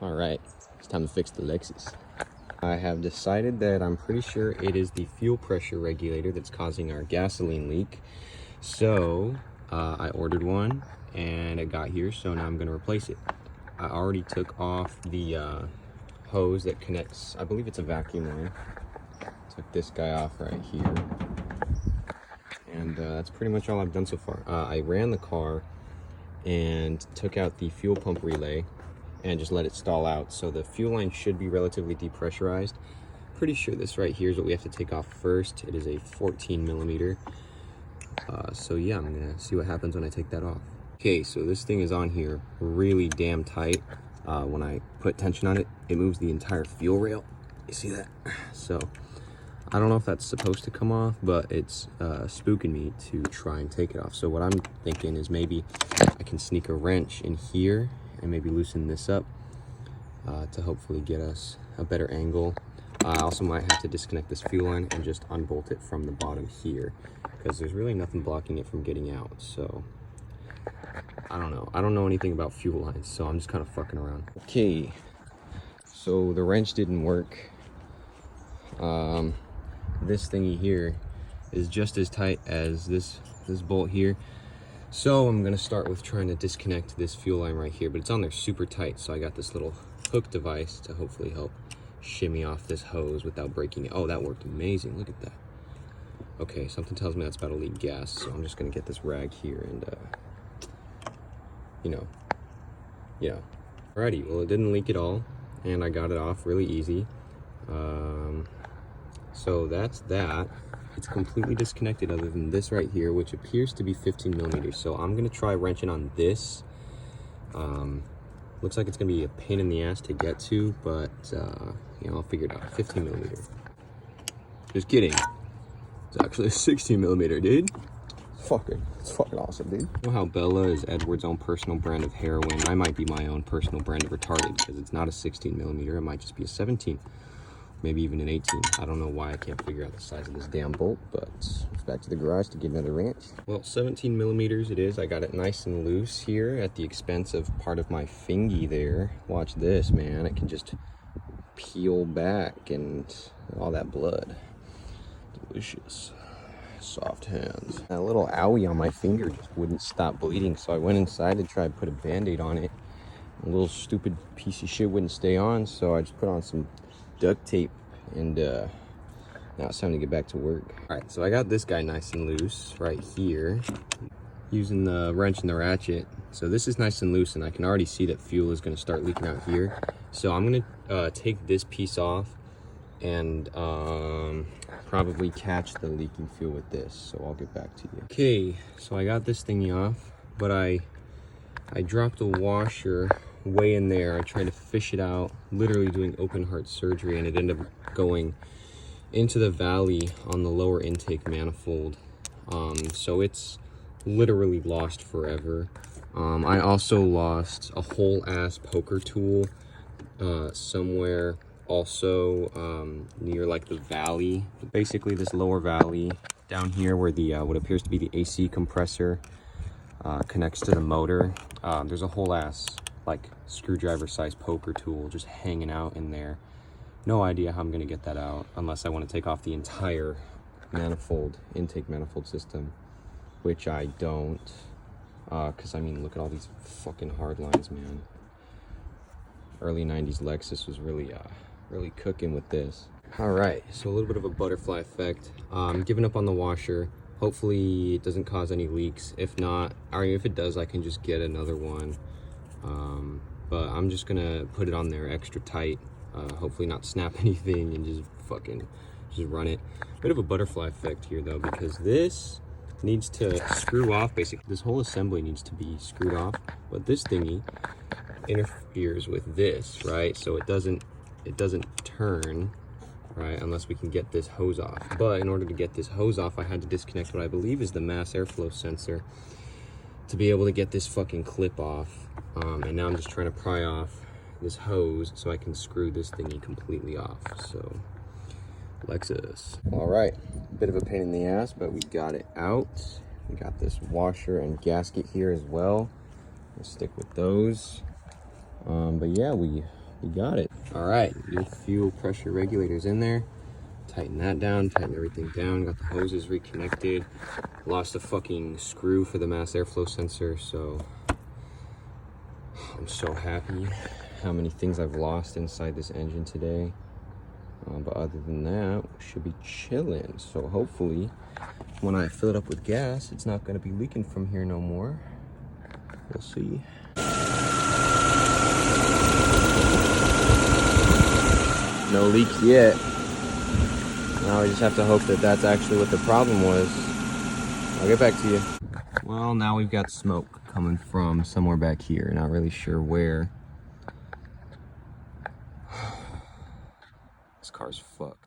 All right, it's time to fix the Lexus. I have decided that I'm pretty sure it is the fuel pressure regulator that's causing our gasoline leak. So I ordered one and it got here, so now I'm gonna replace it. I already took off the hose that connects, I believe it's a vacuum line. Took this guy off right here. And that's pretty much all I've done so far. I ran the car and took out the fuel pump relay and just let it stall out. So the fuel line should be relatively depressurized. Pretty sure this right here is what we have to take off first. It is a 14 millimeter. So yeah, I'm gonna see what happens when I take that off. Okay, so this thing is on here really damn tight. When I put tension on it, it moves the entire fuel rail. You see that? So I don't know if that's supposed to come off, but it's spooking me to try and take it off. So what I'm thinking is maybe I can sneak a wrench in here and maybe loosen this up to hopefully get us a better angle. I also might have to disconnect this fuel line and just unbolt it from the bottom here, because there's really nothing blocking it from getting out. So I don't know. I don't know anything about fuel lines, so I'm just kind of fucking around. Okay, so the wrench didn't work. This thingy here is just as tight as this bolt here. So I'm gonna start with trying to disconnect this fuel line right here, but it's on there super tight. So I got this little hook device to hopefully help shimmy off this hose without breaking it. Oh, that worked amazing. Look at that. Okay, something tells me that's about to leak gas. So I'm just gonna get this rag here and, you know. Alrighty, well, it didn't leak at all, and I got it off really easy. So that's that. It's completely disconnected other than this right here, which appears to be 15 millimeters. So I'm gonna try wrenching on this. Looks like it's gonna be a pain in the ass to get to, but you know, I'll figure it out. 15 millimeter. Just kidding. It's actually a 16 millimeter, dude. It's fucking awesome, dude. You know how Bella is Edward's own personal brand of heroin? I might be my own personal brand of retarded, because it's not a 16 millimeter. It might just be a 17. Maybe even an 18. I don't know why I can't figure out the size of this damn bolt, but it's back to the garage to get another wrench. Well, 17 millimeters it is. I got it nice and loose here at the expense of part of my fingy there. Watch this, man. It can just peel back and all that blood. Delicious. Soft hands. That little owie on my finger just wouldn't stop bleeding, so I went inside to try to put a band-aid on it. A little stupid piece of shit wouldn't stay on, so I just put on some duct tape, and now it's time to get back to work. All right, so I got this guy nice and loose right here using the wrench and the ratchet. So this is nice and loose, and I can already see that fuel is going to start leaking out here. So I'm going to take this piece off and probably catch the leaking fuel with this. So I'll get back to you. Okay, so I got this thingy off, but I dropped a washer way in there. I tried to fish it out, literally doing open heart surgery, and it ended up going into the valley on the lower intake manifold. So it's literally lost forever. I also lost a whole ass poker tool somewhere also near like the valley, basically this lower valley down here where the what appears to be the AC compressor connects to the motor. There's a whole ass like screwdriver sized poker tool just hanging out in there. No idea how I'm gonna get that out unless I want to take off the entire manifold, intake manifold system, which I don't, because I mean, look at all these fucking hard lines, man. Early 90s Lexus was really really cooking with this. All right, so a little bit of a butterfly effect. I'm giving up on the washer. Hopefully it doesn't cause any leaks. If not, or if it does, I can just get another one. But I'm just gonna put it on there extra tight, hopefully not snap anything, and just run it. Bit of a butterfly effect here though, because this needs to screw off. Basically this whole assembly needs to be screwed off, but this thingy interferes with this, right? So it doesn't turn, right, unless we can get this hose off. But in order to get this hose off, I had to disconnect what I believe is the mass airflow sensor to be able to get this fucking clip off. And now I'm just trying to pry off this hose so I can screw this thingy completely off. So Lexus. All right, bit of a pain in the ass, but we got it out. We got this washer and gasket here as well. We'll stick with those. But yeah, we You got it. All right, your fuel pressure regulator's in there. Tighten that down, tighten everything down. Got the hoses reconnected. Lost a fucking screw for the mass airflow sensor, so I'm so happy how many things I've lost inside this engine today. But other than that, we should be chilling. So hopefully, when I fill it up with gas, it's not gonna be leaking from here no more. We'll see. No leaks yet. Now we just have to hope that that's actually what the problem was. I'll get back to you. Well, now we've got smoke coming from somewhere back here. Not really sure where. This car's fucked.